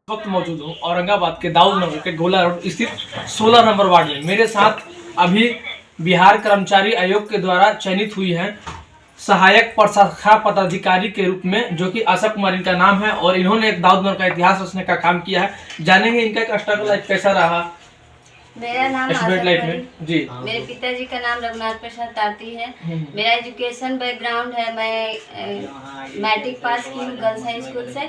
वक्त मौजूद हूँ औरंगाबाद के दाऊद नगर के गोला रोड स्थित 16 नंबर वार्ड में। मेरे साथ अभी बिहार कर्मचारी आयोग के द्वारा चयनित हुई है सहायक प्रशाखा पदाधिकारी के रूप में, जो कि आशा कुमार इनका नाम है और इन्होंने एक दाऊद नगर का इतिहास रचने का काम किया है। जानेंगे इनका स्ट्रगल लाइफ कैसा रहा। मेरा नाम स्टूडेंट लाइफ में जी, मेरे पिताजी का नाम रघुनाथ प्रसाद ताती है। मेरा एजुकेशन बैकग्राउंड है, मैं मैट्रिक पास की हूँ गर्ल्स हाई स्कूल से।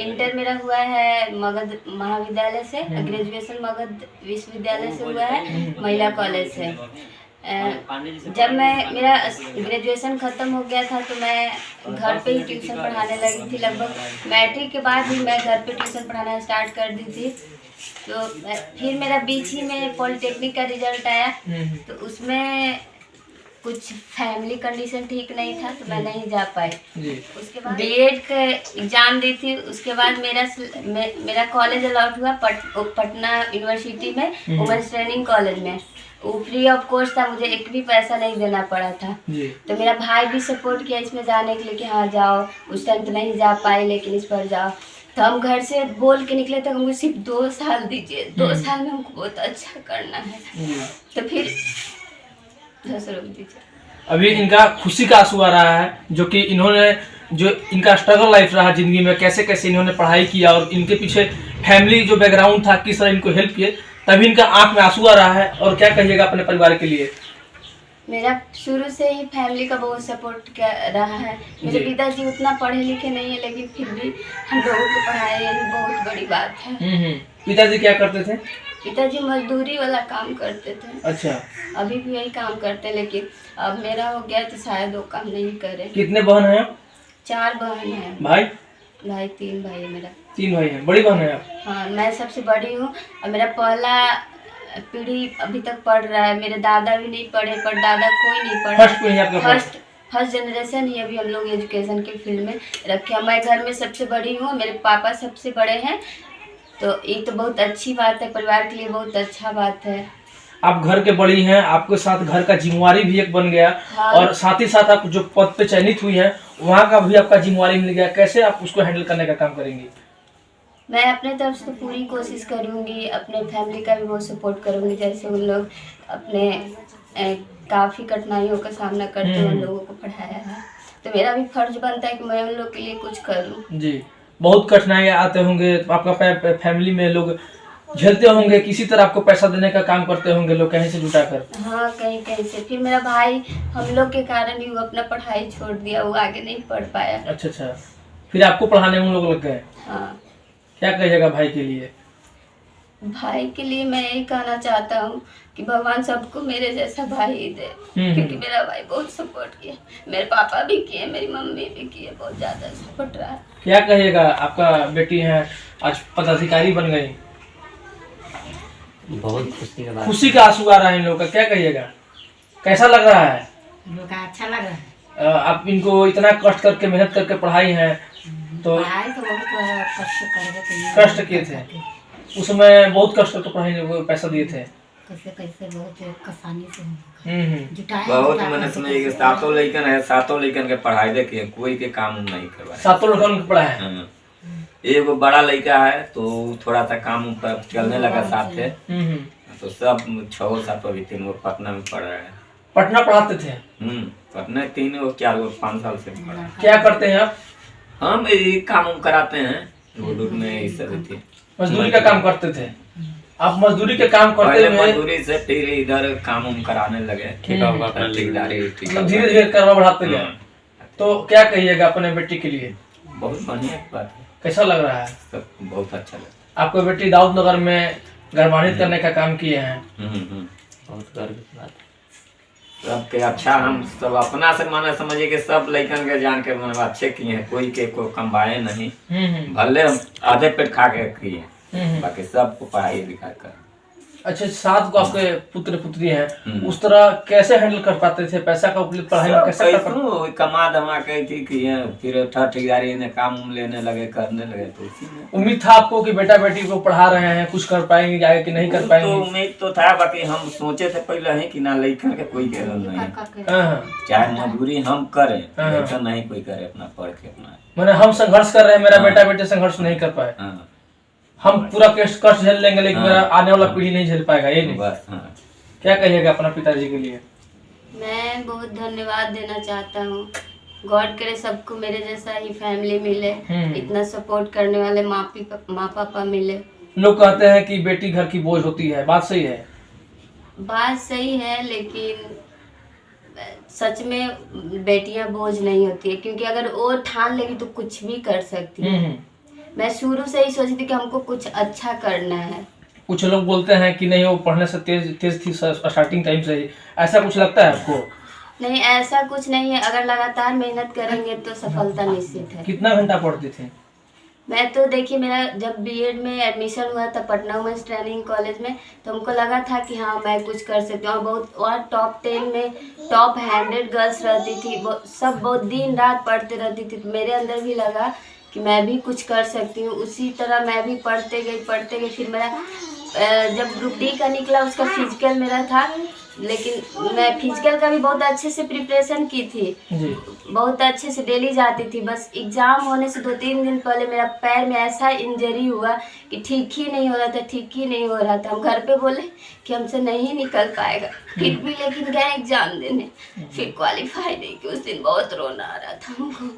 इंटर मेरा हुआ है मगध महाविद्यालय से, ग्रेजुएशन मगध विश्वविद्यालय से हुआ है, महिला कॉलेज से। जब मेरा ग्रेजुएशन ख़त्म हो गया था तो मैं घर पे ही ट्यूशन पढ़ाने लगी थी। लगभग मैट्रिक के बाद ही मैं घर पे ट्यूशन पढ़ाना स्टार्ट कर दी थी। तो फिर मेरा बीच ही में पॉलिटेक्निक का रिजल्ट आया, तो उसमें कुछ फैमिली कंडीशन ठीक नहीं था तो मैं नहीं जा पाई। उसके बाद बीएड का एग्ज़ाम दी थी। उसके बाद मेरा कॉलेज अलॉट हुआ पटना यूनिवर्सिटी में, वुमेन्स ट्रेनिंग कॉलेज में। वो फ्री ऑफ कॉस्ट था, मुझे एक भी पैसा नहीं देना पड़ा था। तो मेरा भाई भी सपोर्ट किया इसमें जाने के लिए कि हाँ जाओ। उस टाइम तो नहीं जा पाए, लेकिन इस पर जाओ। तो हम घर से बोल के निकले थे हमको सिर्फ 2 साल दीजिए, 2 साल में हमको बहुत अच्छा करना है। तो फिर दीजिए। अभी इनका खुशी का आंसू आ रहा है, जो कि इन्होंने जो इनका स्ट्रगल लाइफ रहा जिंदगी में, कैसे कैसे इन्होंने पढ़ाई किया और इनके पीछे फैमिली जो बैकग्राउंड था, किस तरह इनको हेल्प किए, तभी इनका आंख में आंसू आ रहा है। और क्या कहिएगा अपने परिवार के लिए। मेरा शुरू से ही फैमिली का बहुत सपोर्ट रहा है। मेरे पिताजी उतना पढ़े लिखे नहीं है, लेकिन फिर भी हम लोगों को पढ़ाए, ये भी बहुत बड़ी बात है। पिताजी क्या करते थे? पिताजी मजदूरी वाला काम करते थे। अच्छा। अभी भी यही काम करते हैं, लेकिन अब मेरा हो गया तो शायद वो काम नहीं करे। कितने बहन हैं? 4 बहन हैं। भाई? 3 भाई है मेरा। 3 भाई हैं। बड़ी बहन है आप? हाँ, मैं सबसे बड़ी हूँ और मेरा पहला पीढ़ी अभी तक पढ़ रहा है। मेरे दादा भी नहीं पढ़े, पर दादा कोई नहीं पढ़ा। फर्स्ट जनरेशन ही अभी हम लोग एजुकेशन के फील्ड में रखे। मैं घर में सबसे बड़ी हूँ, मेरे पापा सबसे बड़े हैं। तो ये तो बहुत अच्छी बात है, परिवार के लिए बहुत अच्छा बात है। आप घर के बड़ी हैं, आपके साथ घर का जिम्मेवारी भी एक बन गया। हाँ। और साथ ही साथ आप जो पद पे चयनित हुई हैं, वहाँ का भी आपका जिम्मेवारी मिल गया। कैसे आप उसको हैंडल करने का काम करेंगी? मैं अपने तरफ से पूरी कोशिश करूंगी, अपने फैमिली का भी बहुत सपोर्ट करूंगी। जैसे उन लोग अपने काफ़ी कठिनाइयों का सामना करते हुए उन लोगों को पढ़ाया है, तो मेरा भी फर्ज बनता है कि मैं उन लोग के लिए कुछ करूं। जी, बहुत कठिनाई आते होंगे, आपका फैमिली में लोग झेलते होंगे, किसी तरह आपको पैसा देने का काम करते होंगे लोग कहीं से जुटा कर। हाँ, कहीं कहीं से। फिर मेरा भाई हम लोग के कारण ही वो अपना पढ़ाई छोड़ दिया, वो आगे नहीं पढ़ पाया। अच्छा, फिर आपको पढ़ाने में लोग लग गए। हाँ। क्या कहिएगा भाई के लिए? भाई के लिए मैं यही कहना चाहता हूँ कि भगवान सबको मेरे जैसा भाई दे, क्योंकि मेरा भाई बहुत सपोर्ट किया। मेरे पापा भी किए, मेरी मम्मी भी किए, बहुत ज़्यादा सपोर्ट रहा। क्या कहिएगा, आपका बेटी है आज पदाधिकारी बन गई, बहुत खुशी का बात, खुशी का आंसू आ रहा है इन लोगों का। क्या कहिएगा, कैसा लग रहा है? अच्छा लग रहा है। आप इनको इतना कष्ट करके मेहनत करके पढ़ाई है, तो बहुत कष्ट किए थे उस समय, बहुत कष्ट करके पढ़ाई पैसा दिए थे। कैसे बहुत आसानी से बहुत मेहनत में। 7 लड़कन है, 7 लड़कन के पढ़ाई देखिए, कोई के काम नहीं करवाए। 7 लड़कन के पढ़ाए हैं। एगो बड़ा लड़का है तो थोड़ा सा काम पर चलने लगा साथ थे, तो सब 6-7 अभी 3 वो पटना में पढ़ रहे हैं। पटना पढ़ाते थे? पटना 3 वो 4 5 साल से पढ़ा। क्या करते हैं आप? हम ये काम कराते हैं रोड में, इस तरह थी मजदूरी का काम करते थे। आप मजदूरी के काम करते हुए मजदूरी से फिर इधर काम कराने लगे, ठेकेदारी धीरे धीरे करवा बढ़ाते गए। तो क्या कहिएगा अपने बेटी के लिए? बहुत बढ़िया बात है। कैसा लग रहा है? सब बहुत अच्छा लगा। आपको बेटी दाऊद नगर में गर्वान्वित करने का काम किए हैं। बहुत गर्व की बात है। सबके अच्छा, हम सब अपना से माने समझिए कि सब लड़कन के जान के मन अच्छे किए हैं, कोई के को कमाए नहीं, भले हम आधे पेट खा के किए, बाकी सबको पढ़ाई लिखा कर। अच्छा, 7 को आपके पुत्र पुत्री हैं, उस तरह कैसे हैंडल कर पाते थे पैसा का उपयोग पढ़ाई में? कैसे कमा धमा के किए, फिर ठेकेदारी ने काम लेने लगे, करने लगे। तो इसी में उम्मीद था आपको कि बेटा बेटी को पढ़ा रहे हैं, कुछ कर पाएंगे आगे कि नहीं कर पाएंगे? तो उम्मीद तो था, बाकी हम सोचे थे पहले ही कि ना लड़कन के कोई कह नहीं, चाहे मजदूरी हम करें, लेकिन नहीं कोई करे अपना पढ़ के अपना। मैंने हम संघर्ष कर रहे हैं, मेरा बेटा बेटी संघर्ष नहीं कर पाए। हम पूरा कष्ट झेल लेंगे लेकिन मेरा आने वाला पीढ़ी नहीं झेल पाएगा, ये नहीं। बस हाँ। क्या कहिएगा अपना पिताजी के लिए? मैं बहुत धन्यवाद देना चाहता हूँ। गॉड करे सबको मेरे जैसा ही फैमिली मिले, इतना सपोर्ट करने वाले माँ पापा मिले। लोग कहते हैं कि बेटी घर की बोझ होती है, बात सही है? बात सही है, लेकिन सच में बेटियां बोझ नहीं होती है, क्योंकि अगर वो ठान लेगी तो कुछ भी कर सकती है। मैं शुरू से ही सोची थी कि हमको कुछ अच्छा करना है। कुछ लोग बोलते हैं कि नहीं वो पढ़ने से तेज थी स्टार्टिंग टाइम से ही, ऐसा कुछ लगता है आपको? नहीं, ऐसा कुछ नहीं है। अगर लगातार मेहनत करेंगे तो सफलता निश्चित है। कितना घंटा पढ़ती थी? मैं तो देखिए, मेरा जब बीएड में एडमिशन हुआ था पटना वुमेन्स ट्रेनिंग कॉलेज में, तो हमको लगा था कि हाँ मैं कुछ कर सकती हूँ। बहुत वहाँ टॉप 10 में टॉप 100 गर्ल्स रहती थी, वो सब बहुत दिन रात पढ़ते रहती थी। तो मेरे अंदर भी लगा कि मैं भी कुछ कर सकती हूँ। उसी तरह मैं भी पढ़ते गई। फिर मेरा जब ग्रुप डी का निकला, उसका फिजिकल मेरा था, लेकिन मैं फिजिकल का भी बहुत अच्छे से प्रिपरेशन की थी जी। बहुत अच्छे से डेली जाती थी। बस एग्जाम होने से 2-3 दिन पहले मेरा पैर में ऐसा इंजरी हुआ कि ठीक ही नहीं हो रहा था। हम घर पे बोले कि हमसे नहीं निकल पाएगा, फिर भी लेकिन गए एग्जाम देने, फिर क्वालिफाई नहीं की। उस दिन बहुत रोना आ रहा था हमको।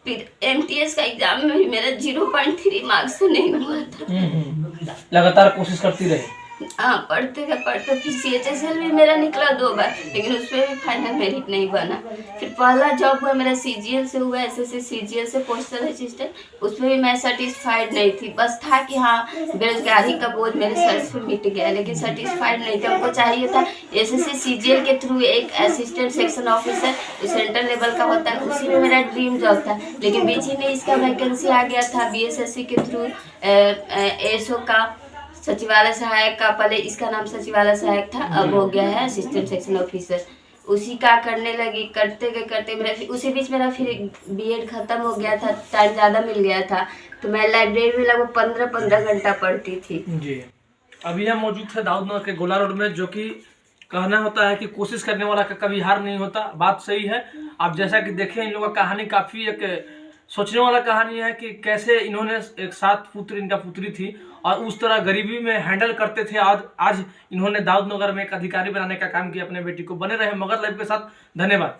फिर एमटीएस का एग्जाम में भी मेरा 0.3 मार्क्स से नहीं हुआ था। लगातार कोशिश करती रही? हाँ, पढ़ते फिर CHSL भी मेरा निकला 2 बार, लेकिन उसमें भी फाइनल मेरिट नहीं बना। फिर पहला जॉब हुआ मेरा CGL से हुआ, SSC CGL से पोस्टल असिस्टेंट। उसमें भी मैं सेटिस्फाइड नहीं थी। बस था कि हाँ बेरोजगारी का बोझ मेरे सर से मिट गया, लेकिन सेटिस्फाइड नहीं थी। हमको चाहिए था SSC CGL के थ्रू एक असिस्टेंट सेक्शन ऑफिसर जो सेंट्रल लेवल का होता है, उसी में मेरा ड्रीम जॉब था। लेकिन बीच ही में इसका वैकेंसी आ गया था BSSC के थ्रू ASO का सचिवालय सहायक का। पहले इसका नाम सचिवालय सहायक था, अब हो गया है असिस्टेंट सेक्शन ऑफिसर। उसी का करने लगी, करते मेरा उसी बीच मेरा फिर बीएड खत्म हो गया था, टाइम ज़्यादा मिल गया था, तो मैं लाइब्रेरी में लगभग 15 घंटा पढ़ती थी। जी। अभी हम मौजूद थे दाऊद नगर के गोला रोड में, जो कि कहना होता है कि कोशिश करने वाला का कभी हार नहीं होता। बात सही है। आप जैसा कि देखें, इन लोगों का कहानी काफ़ी एक सोचने वाला कहानी है कि कैसे इन्होंने एक 7 पुत्र इनका पुत्री थी और उस तरह गरीबी में हैंडल करते थे। आज इन्होंने दाऊद नगर में एक अधिकारी बनाने का काम किया अपने बेटी को। बने रहे मगर लाइव के साथ। धन्यवाद।